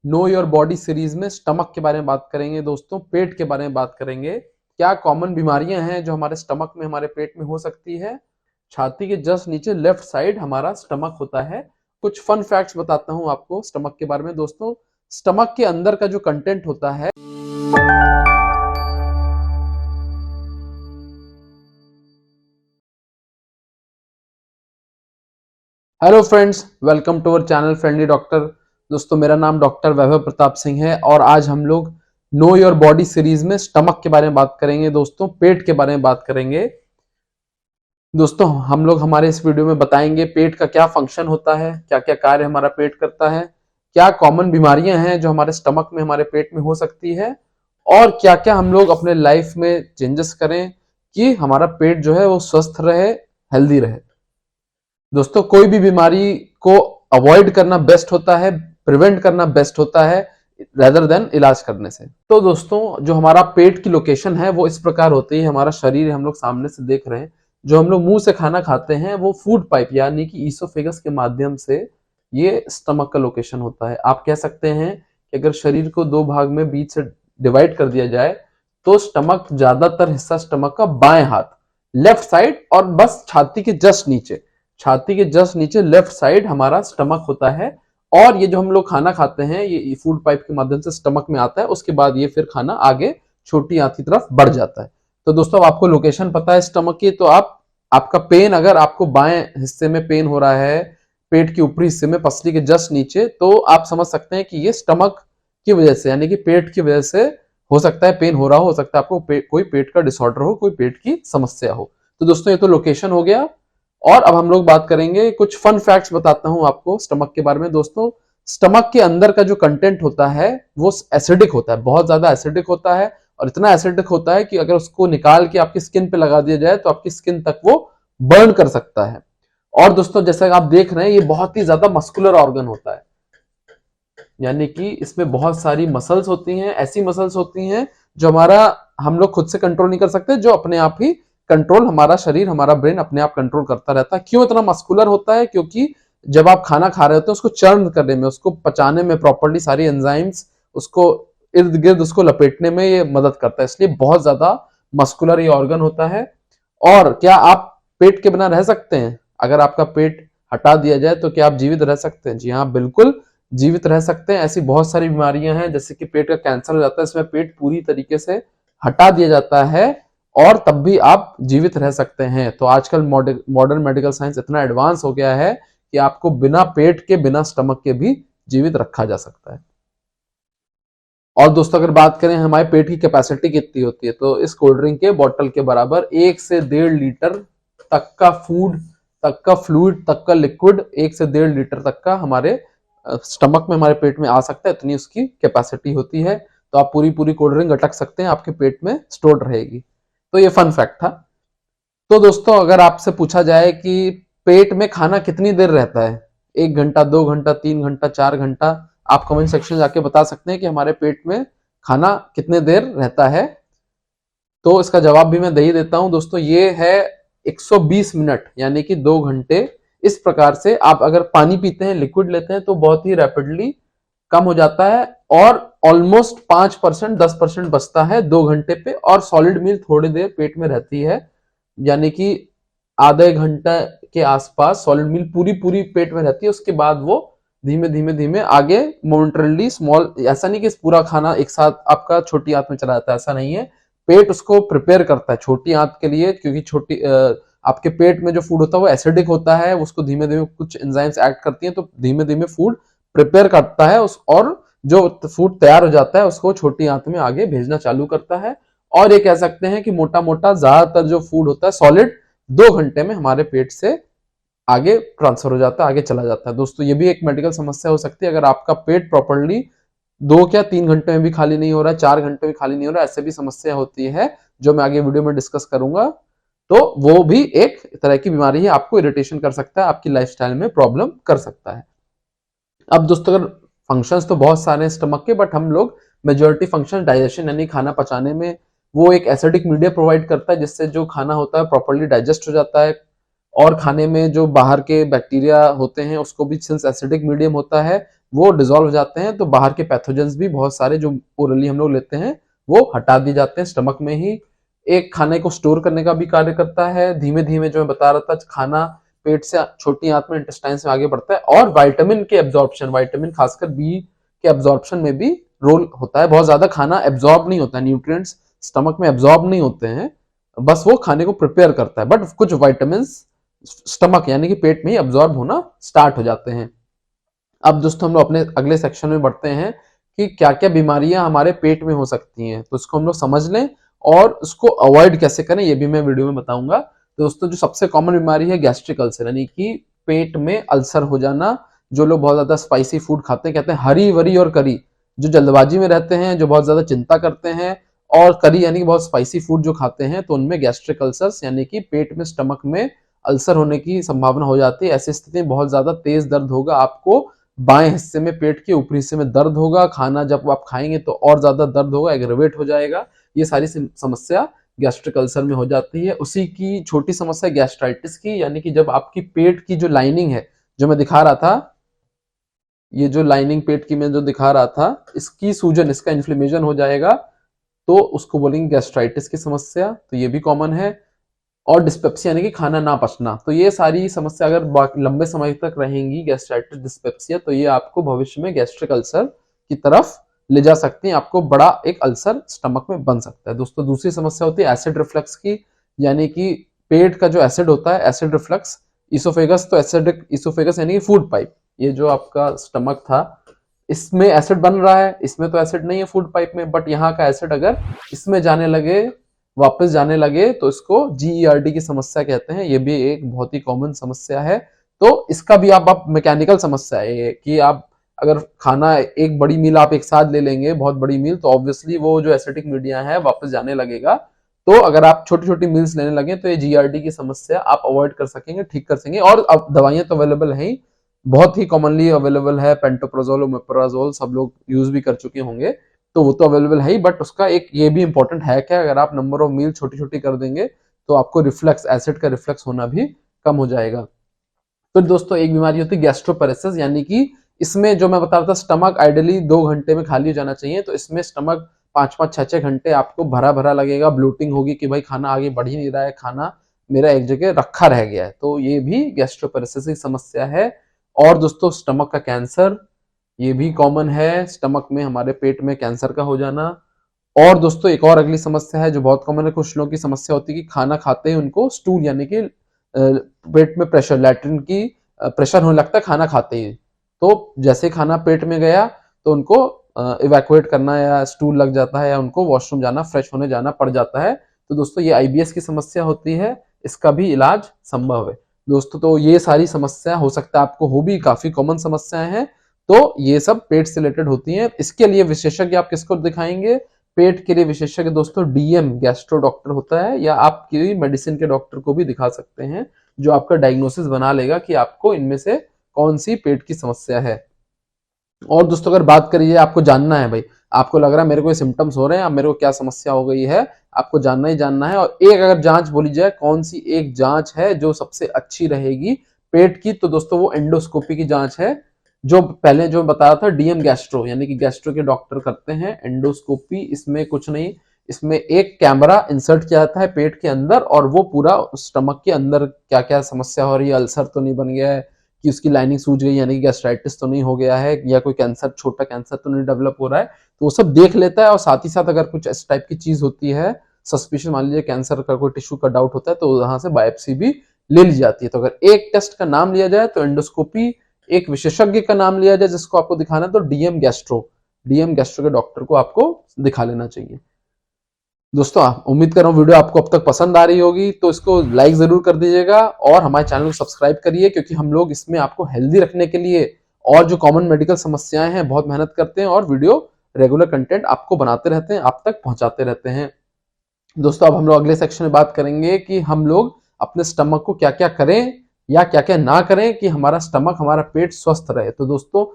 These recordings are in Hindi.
नो योर बॉडी सीरीज में स्टमक के बारे में बात करेंगे दोस्तों, पेट के बारे में बात करेंगे। क्या कॉमन बीमारियां हैं जो हमारे स्टमक में, हमारे पेट में हो सकती है। छाती के जस्ट नीचे लेफ्ट साइड हमारा स्टमक होता है। कुछ फन फैक्ट्स बताता हूं आपको स्टमक के बारे में दोस्तों। स्टमक के अंदर का जो कंटेंट होता है, hello friends, welcome to our channel friendly doctor. दोस्तों, मेरा नाम डॉक्टर वैभव प्रताप सिंह है और आज हम लोग नो योर बॉडी सीरीज में स्टमक के बारे में बात करेंगे दोस्तों, पेट के बारे में बात करेंगे। दोस्तों, हम लोग हमारे इस वीडियो में बताएंगे पेट का क्या फंक्शन होता है, क्या क्या कार्य हमारा पेट करता है, क्या कॉमन बीमारियां हैं जो हमारे स्टमक में, हमारे पेट में हो सकती है, और क्या क्या हम लोग अपने लाइफ में चेंजेस करें कि हमारा पेट जो है वो स्वस्थ रहे, हेल्दी रहे। दोस्तों, कोई भी बीमारी को अवॉइड करना बेस्ट होता है, प्रिवेंट करना बेस्ट होता है रेदर देन इलाज करने से। तो दोस्तों, जो हमारा पेट की लोकेशन है वो इस प्रकार होती है। हमारा शरीर हम लोग सामने से देख रहे हैं। जो हम लोग मुंह से खाना खाते हैं वो फूड पाइप यानी कि ईसोफेगस के माध्यम से ये स्टमक का लोकेशन होता है। आप कह सकते हैं कि अगर शरीर को दो भाग में बीच से डिवाइड कर दिया जाए तो स्टमक, ज्यादातर हिस्सा स्टमक का बाएं हाथ, लेफ्ट साइड, और बस छाती के जस्ट नीचे, छाती के जस्ट नीचे लेफ्ट साइड हमारा स्टमक होता है। और ये जो हम लोग खाना खाते हैं ये फूड पाइप के माध्यम से स्टमक में आता है। उसके बाद ये फिर खाना आगे छोटी आंत की तरफ बढ़ जाता है। तो दोस्तों, अब आपको लोकेशन पता है स्टमक की, तो आपका पेन, अगर आपको बाएं हिस्से में पेन हो रहा है, पेट के ऊपरी हिस्से में पसली के जस्ट नीचे, तो आप समझ सकते हैं कि ये स्टमक की वजह से यानी कि पेट की वजह से हो सकता है पेन हो सकता है आपको कोई पेट का डिसऑर्डर हो, कोई पेट की समस्या हो। तो दोस्तों, ये तो लोकेशन हो गया। और अब हम लोग बात करेंगे, कुछ फन फैक्ट्स बताता हूं आपको स्टमक के बारे में दोस्तों। स्टमक के अंदर का जो कंटेंट होता है वो एसिडिक होता है, बहुत ज्यादा एसिडिक होता है। और इतना एसिडिक होता है कि अगर उसको निकाल के आपकी स्किन पे लगा दिया जाए तो आपकी स्किन तक वो बर्न कर सकता है। और दोस्तों, जैसा आप देख रहे हैं, ये बहुत ही ज्यादा मस्कुलर ऑर्गन होता है, यानी कि इसमें बहुत सारी मसल्स होती हैं। ऐसी मसल्स होती हैं जो हम लोग खुद से कंट्रोल नहीं कर सकते, जो अपने आप ही कंट्रोल, हमारा शरीर, हमारा ब्रेन अपने आप कंट्रोल करता रहता है। क्यों इतना मस्कुलर होता है? क्योंकि जब आप खाना खा रहे होते हैं उसको चर्न करने में, उसको पचाने में, प्रॉपर्ली सारी एंजाइम्स उसको इर्द गिर्द उसको लपेटने में ये मदद करता है। इसलिए बहुत ज्यादा मस्कुलर ये ऑर्गन होता है। और क्या आप पेट के बिना रह सकते हैं? अगर आपका पेट हटा दिया जाए तो क्या आप जीवित रह सकते हैं? जी हाँ, बिल्कुल जीवित रह सकते हैं। ऐसी बहुत सारी बीमारियां हैं, जैसे कि पेट का कैंसर हो जाता है, इसमें पेट पूरी तरीके से हटा दिया जाता है और तब भी आप जीवित रह सकते हैं। तो आजकल मॉडर्न मेडिकल साइंस इतना एडवांस हो गया है कि आपको बिना पेट के, बिना स्टमक के भी जीवित रखा जा सकता है। और दोस्तों, अगर बात करें हमारे पेट की कैपेसिटी कितनी होती है, तो इस कोल्ड ड्रिंक के बॉटल के बराबर 1 से 1.5 लीटर तक का फूड, तक का फ्लूइड, तक का लिक्विड 1 से 1.5 लीटर तक का हमारे स्टमक में, हमारे पेट में आ सकता है। इतनी उसकी कैपेसिटी होती है। तो आप पूरी पूरी कोल्ड ड्रिंक अटक सकते हैं, आपके पेट में स्टोर रहेगी। तो ये फन फैक्ट था। तो दोस्तों, अगर आपसे पूछा जाए कि पेट में खाना कितनी देर रहता है, 1 घंटा, 2 घंटा, 3 घंटा, 4 घंटा, आप कमेंट सेक्शन में जाके बता सकते हैं कि हमारे पेट में खाना कितने देर रहता है। तो इसका जवाब भी मैं दे ही देता हूं दोस्तों, ये है 120 मिनट यानी कि 2 घंटे। इस प्रकार से आप अगर पानी पीते हैं, लिक्विड लेते हैं, तो बहुत ही रैपिडली कम हो जाता है और ऑलमोस्ट 5%, 10% बचता है 2 घंटे पे। और सॉलिड मील थोड़ी देर पेट में रहती है, यानी कि आधे घंटे के आसपास सॉलिड मील पूरी पूरी पेट में रहती है। उसके बाद वो धीमे धीमे धीमे आगे मोमेंटरली स्मॉल, ऐसा नहीं कि पूरा खाना एक साथ आपका छोटी आंत में चला जाता है, ऐसा नहीं है। पेट उसको प्रिपेयर करता है छोटी आंत के लिए, क्योंकि आपके पेट में जो फूड होता है वो एसिडिक होता है, उसको धीमे धीमे कुछ एंजाइम्स एक्ट करती हैं, तो धीमे धीमे फूड प्रिपेयर करता है और जो फूड तैयार हो जाता है उसको छोटी आंत में आगे भेजना चालू करता है। और ये कह सकते हैं कि मोटा मोटा ज्यादातर जो फूड होता है सॉलिड 2 घंटे में हमारे पेट से आगे ट्रांसफर हो जाता है, आगे चला जाता है। दोस्तों, ये भी एक मेडिकल समस्या हो सकती है। अगर आपका पेट प्रॉपरली 2 या 3 घंटे में भी खाली नहीं हो रहा है, 4 घंटे में खाली नहीं हो रहा है, ऐसे भी समस्या होती है जो मैं आगे वीडियो में डिस्कस करूंगा। तो वो भी एक तरह की बीमारी है, आपको इरिटेशन कर सकता है, आपकी लाइफस्टाइल में प्रॉब्लम कर सकता है। अब दोस्तों, अगर फंक्शंस तो बहुत सारे हैं स्टमक के, बट हम लोग मेजोरिटी फंक्शन डाइजेशन यानी खाना पचाने में, वो एक एसिडिक मीडिया प्रोवाइड करता है जिससे जो खाना होता है प्रॉपर्ली डाइजेस्ट हो जाता है। और खाने में जो बाहर के बैक्टीरिया होते हैं उसको भी, सिंस एसिडिक मीडियम होता है, वो डिसॉल्व हो जाते हैं, तो बाहर के पैथोजेंस भी बहुत सारे जो ओरली हम लोग लेते हैं वो हटा दिए जाते हैं स्टमक में ही। एक खाने को स्टोर करने का भी कार्य करता है। धीमे धीमे जो मैं बता रहा था, खाना पेट से छोटी आंत में इंटेस्टाइन्स में आगे बढ़ता है, और विटामिन के एब्जॉर्प्शन, विटामिन खासकर बी के एब्जॉर्प्शन में भी रोल होता है। बहुत ज्यादा खाना एब्जॉर्ब नहीं होता है, न्यूट्रिएंट्स स्टमक में एब्जॉर्ब नहीं होते हैं, बस वो खाने को प्रिपेयर करता है, बट कुछ विटामिन स्टमक यानी कि पेट में ही एब्जॉर्ब होना स्टार्ट हो जाते हैं। अब दोस्तों हम लोग अपने अगले सेक्शन में बढ़ते हैं कि क्या क्या बीमारियां हमारे पेट में हो सकती हैं, तो इसको हम लोग समझ लें और उसको अवॉइड कैसे करें ये भी मैं वीडियो में बताऊंगा। तो दोस्तों जो सबसे कॉमन बीमारी है गैस्ट्रिक अल्सर, यानी कि पेट में अल्सर हो जाना। जो लोग बहुत ज्यादा स्पाइसी फूड खाते हैं, कहते हैं हरी वरी और करी, जो जल्दबाजी में रहते हैं, जो बहुत ज्यादा चिंता करते हैं, और करी यानी कि बहुत स्पाइसी फूड जो खाते हैं, तो उनमें गैस्ट्रिक अल्सर्स यानी कि पेट में स्टमक में अल्सर होने की संभावना हो जाती है। ऐसी स्थिति में बहुत ज्यादा तेज दर्द होगा, आपको बाएं हिस्से में पेट के ऊपरी हिस्से में दर्द होगा, खाना जब आप खाएंगे तो और ज्यादा दर्द होगा, एग्रेवेट हो जाएगा। ये सारी समस्या गैस्ट्रिक अल्सर में हो जाती है। उसी की छोटी समस्या गैस्ट्राइटिस की, यानी कि जब आपकी पेट की जो लाइनिंग है, जो मैं दिखा रहा था, ये जो लाइनिंग पेट की मैं जो दिखा रहा था, इसकी सूजन, इसका इन्फ्लेमेशन हो जाएगा, तो उसको बोलेंगे गैस्ट्राइटिस की समस्या। तो ये भी कॉमन है। और डिस्पेप्सिया यानी कि खाना ना पचना, तो ये सारी समस्या अगर लंबे समय तक रहेंगी, गैस्ट्राइटिस, डिस्पेप्सिया, तो ये आपको भविष्य में गैस्ट्रिक अल्सर की तरफ ले जा सकती हैं, आपको बड़ा एक अल्सर स्टमक में बन सकता है। दोस्तों दूसरी समस्या होती है एसिड रिफ्लक्स की, यानी कि पेट का जो एसिड होता है, एसिड रिफ्लक्स, इसोफेगस, तो एसिडिक इसोफेगस यानी कि फूड पाइप, ये जो आपका स्टमक था इसमें एसिड बन रहा है, इसमें तो एसिड नहीं है फूड पाइप में, बट यहाँ का एसिड अगर इसमें जाने लगे, वापस जाने लगे, तो इसको GERD की समस्या कहते हैं। ये भी एक बहुत ही कॉमन समस्या है। तो इसका भी आप मैकेनिकल समस्या है कि आप अगर खाना एक बड़ी मील आप एक साथ ले लेंगे, बहुत बड़ी मील, तो ऑब्वियसली वो जो एसिडिक मीडिया है वापस जाने लगेगा। तो अगर आप छोटी छोटी मील्स लेने लगे तो ये GERD की समस्या आप अवॉइड कर सकेंगे, ठीक कर सकेंगे। और अब दवाइयां तो अवेलेबल है ही, बहुत ही कॉमनली अवेलेबल है, पेंटोप्राजोल, ओमेप्राजोल, सब लोग यूज भी कर चुके होंगे, तो वो तो अवेलेबल है ही। बट उसका एक ये भी इंपॉर्टेंट हैक है, अगर आप नंबर ऑफ मील छोटी छोटी कर देंगे तो आपको रिफ्लक्स, एसिड का रिफ्लक्स होना भी कम हो जाएगा। तो दोस्तों एक बीमारी होती है गैस्ट्रोपेरेसिस, यानी कि इसमें जो मैं बता रहा था, स्टमक आइडियली 2 घंटे में खाली हो जाना चाहिए, तो इसमें स्टमक 5-5, 6-6 घंटे आपको भरा भरा लगेगा, ब्लोटिंग होगी कि भाई खाना आगे बढ़ ही नहीं रहा है, खाना मेरा एक जगह रखा रह गया है, तो ये भी गैस्ट्रोपेरेसिस की समस्या है। और दोस्तों स्टमक का कैंसर, ये भी कॉमन है, स्टमक में हमारे पेट में कैंसर का हो जाना। और दोस्तों एक और अगली समस्या है जो बहुत कॉमन है, कुछ लोगों की समस्या होती है कि खाना खाते ही उनको स्टूल यानी कि पेट में प्रेशर, लैट्रिन की प्रेशर होने लगता है खाना खाते ही। तो जैसे खाना पेट में गया तो उनको इवैक्यूएट करना या स्टूल लग जाता है, या उनको वॉशरूम जाना, फ्रेश होने जाना पड़ जाता है। तो दोस्तों ये IBS की समस्या होती है, इसका भी इलाज संभव है। दोस्तों तो ये सारी समस्या हो सकता है आपको हो भी, काफी कॉमन समस्याएं हैं, तो ये सब पेट से रिलेटेड होती हैं। इसके लिए विशेषज्ञ आप किसको दिखाएंगे? पेट के लिए विशेषज्ञ दोस्तों DM गैस्ट्रो डॉक्टर होता है, या आप किसी मेडिसिन के डॉक्टर को भी दिखा सकते हैं, जो आपका डायग्नोसिस बना लेगा कि आपको इनमें से कौन सी पेट की समस्या है। और दोस्तों अगर बात करिए, आपको जानना है भाई, आपको लग रहा है मेरे को सिम्टम्स हो रहे हैं, अब मेरे को क्या समस्या हो गई है, आपको जानना ही जानना है। और एक अगर जांच बोली जाए, कौन सी एक जांच है जो सबसे अच्छी रहेगी पेट की, तो दोस्तों वो एंडोस्कोपी की जांच है, जो पहले जो बताया था DM गैस्ट्रो, यानी कि गैस्ट्रो के डॉक्टर करते हैं एंडोस्कोपी। इसमें कुछ नहीं, इसमें एक कैमरा इंसर्ट किया जाता है पेट के अंदर, और वो पूरा स्टमक के अंदर क्या क्या समस्या हो रही है, अल्सर तो नहीं बन गया है, कि उसकी लाइनिंग सूज गई यानी कि गैस्ट्राइटिस तो नहीं हो गया है, या कोई कैंसर, छोटा कैंसर तो नहीं डेवलप हो रहा है, तो वो सब देख लेता है। और साथ ही साथ अगर कुछ इस टाइप की चीज होती है, सस्पिशियस, मान लीजिए कैंसर का कोई टिश्यू का डाउट होता है, तो वहां से बायोप्सी भी ले ली जाती है। तो अगर एक टेस्ट का नाम लिया जाए तो एंडोस्कोपी, एक विशेषज्ञ का नाम लिया जाए जिसको आपको दिखाना है तो DM गैस्ट्रो के डॉक्टर को आपको दिखा लेना चाहिए। दोस्तों उम्मीद कर रहा हूँ वीडियो आपको अब तक पसंद आ रही होगी, तो इसको लाइक जरूर कर दीजिएगा और हमारे चैनल को सब्सक्राइब करिए, क्योंकि हम लोग इसमें आपको हेल्दी रखने के लिए और जो कॉमन मेडिकल समस्याएं हैं बहुत मेहनत करते हैं, और वीडियो रेगुलर कंटेंट आपको बनाते रहते हैं, आप तक पहुंचाते रहते हैं। दोस्तों अब हम लोग अगले सेक्शन में बात करेंगे कि हम लोग अपने स्टमक को क्या क्या करें या क्या क्या ना करें कि हमारा स्टमक, हमारा पेट स्वस्थ रहे। तो दोस्तों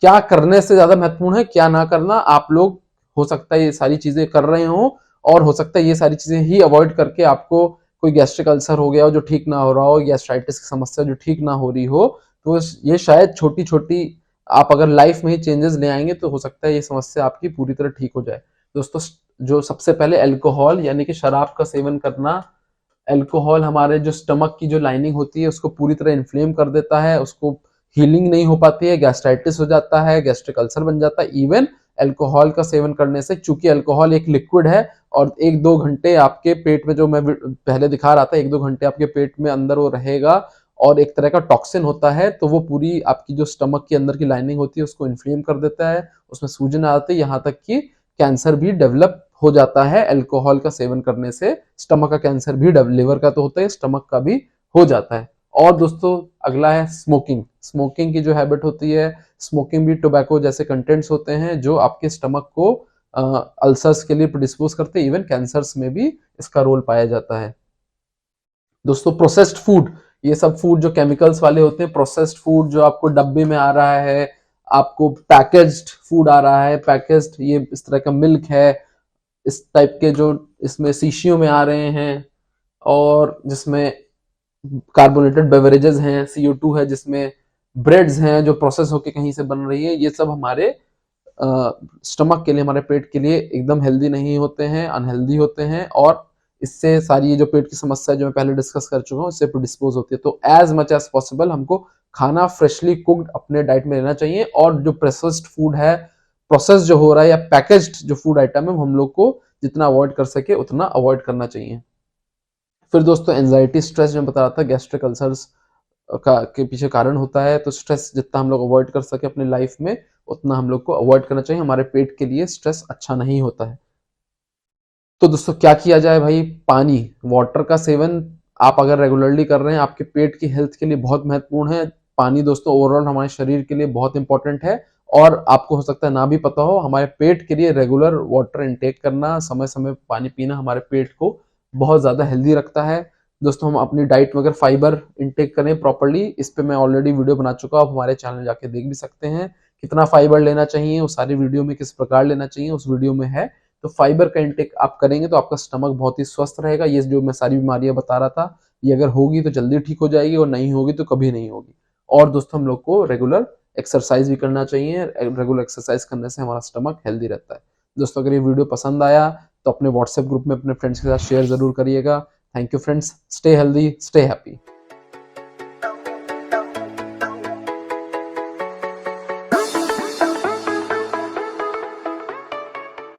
क्या करने से ज्यादा महत्वपूर्ण है क्या ना करना। आप लोग हो सकता है ये सारी चीजें कर रहे हो, और हो सकता है ये सारी चीजें ही अवॉइड करके आपको कोई गैस्ट्रिक अल्सर हो गया हो जो ठीक ना हो रहा हो, गैस्ट्राइटिस की समस्या जो ठीक ना हो रही हो, तो ये शायद छोटी छोटी आप अगर लाइफ में ही चेंजेस ले आएंगे तो हो सकता है ये समस्या आपकी पूरी तरह ठीक हो जाए। दोस्तों, जो सबसे पहले अल्कोहल यानी कि शराब का सेवन करना, अल्कोहल हमारे जो स्टमक की जो लाइनिंग होती है उसको पूरी तरह इन्फ्लेम कर देता है, उसको हीलिंग नहीं हो पाती है, गैस्ट्राइटिस हो जाता है, गैस्ट्रिक अल्सर बन जाता है। इवन अल्कोहल का सेवन करने से, चूंकि अल्कोहल एक लिक्विड है और 1-2 घंटे आपके पेट में, जो मैं पहले दिखा रहा था, 1-2 घंटे आपके पेट में अंदर वो रहेगा और एक तरह का टॉक्सिन होता है, तो वो पूरी आपकी जो स्टमक के अंदर की लाइनिंग होती है उसको इन्फ्लेम कर देता है, उसमें सूजन आ जाती है, यहाँ तक कि कैंसर भी डेवलप हो जाता है अल्कोहल का सेवन करने से। स्टमक का कैंसर भी, लिवर का तो होता है, स्टमक का भी हो जाता है। और दोस्तों, अगला है स्मोकिंग। स्मोकिंग की जो हैबिट होती है, स्मोकिंग भी टोबैको जैसे कंटेंट्स होते हैं जो आपके स्टमक को अल्सर्स के लिए प्रिडिस्पोज करते हैं। इवन कैंसर्स में भी इसका रोल पाया जाता है। दोस्तों, प्रोसेस्ड फूड, ये सब फूड जो केमिकल्स वाले होते हैं, प्रोसेस्ड फूड जो आपको डब्बे में आ रहा है, आपको पैकेज्ड फूड आ रहा है, पैकेज्ड, ये इस तरह का मिल्क है, इस टाइप के जो इसमें शीशियों में आ रहे हैं, और जिसमें कार्बोनेटेड बेवरेजेस हैं, CO2 है, जिसमें ब्रेड्स हैं जो प्रोसेस होके कहीं से बन रही है, ये सब हमारे स्टमक के लिए, हमारे पेट के लिए एकदम हेल्दी नहीं होते हैं, अनहेल्दी होते हैं, और इससे सारी ये जो पेट की समस्या जो मैं पहले डिस्कस कर चुका हूँ इससे प्रिडिस्पोज होती है। तो एज मच एज पॉसिबल हमको खाना फ्रेशली कुक्ड अपने डाइट में लेना चाहिए, और जो प्रोसेस्ड फूड है, प्रोसेस जो हो रहा है या पैकेज्ड जो फूड आइटम है, हम लोग को जितना अवॉइड कर सके उतना अवॉइड करना चाहिए। फिर दोस्तों, एंजाइटी, स्ट्रेस जो मैं बता रहा था, गैस्ट्रिक अल्सर्स का के पीछे कारण होता है, तो स्ट्रेस जितना हम लोग अवॉइड कर सके अपनी लाइफ में उतना हम लोग को अवॉइड करना चाहिए। हमारे पेट के लिए स्ट्रेस अच्छा नहीं होता है। तो दोस्तों, क्या किया जाए भाई? पानी, वाटर का सेवन आप अगर रेगुलरली कर रहे हैं, आपके पेट की हेल्थ के लिए बहुत महत्वपूर्ण है। पानी दोस्तों ओवरऑल हमारे शरीर के लिए बहुत इंपॉर्टेंट है, और आपको हो सकता है ना भी पता हो, हमारे पेट के लिए रेगुलर वाटर इनटेक करना, समय समय पर पानी पीना हमारे पेट को बहुत ज्यादा हेल्दी रखता है। दोस्तों, हम अपनी डाइट में अगर फाइबर इनटेक करें प्रॉपरली, इस पे मैं ऑलरेडी वीडियो बना चुका हूं, आप हमारे चैनल जाके देख भी सकते हैं। कितना फाइबर लेना चाहिए, उस सारी वीडियो में किस प्रकार लेना चाहिए उस वीडियो में है। तो फाइबर का इंटेक आप करेंगे तो आपका स्टमक बहुत ही स्वस्थ रहेगा। ये जो मैं सारी बीमारियां बता रहा था, ये अगर होगी तो जल्दी ठीक हो जाएगी, और नहीं होगी तो कभी नहीं होगी। और दोस्तों, हम लोग को रेगुलर एक्सरसाइज भी करना चाहिए। रेगुलर एक्सरसाइज करने से हमारा स्टमक हेल्दी रहता है। दोस्तों, अगर ये वीडियो पसंद आया तो अपने व्हाट्सएप ग्रुप में अपने फ्रेंड्स के साथ शेयर जरूर करिएगा। Thank you friends, stay healthy, stay happy.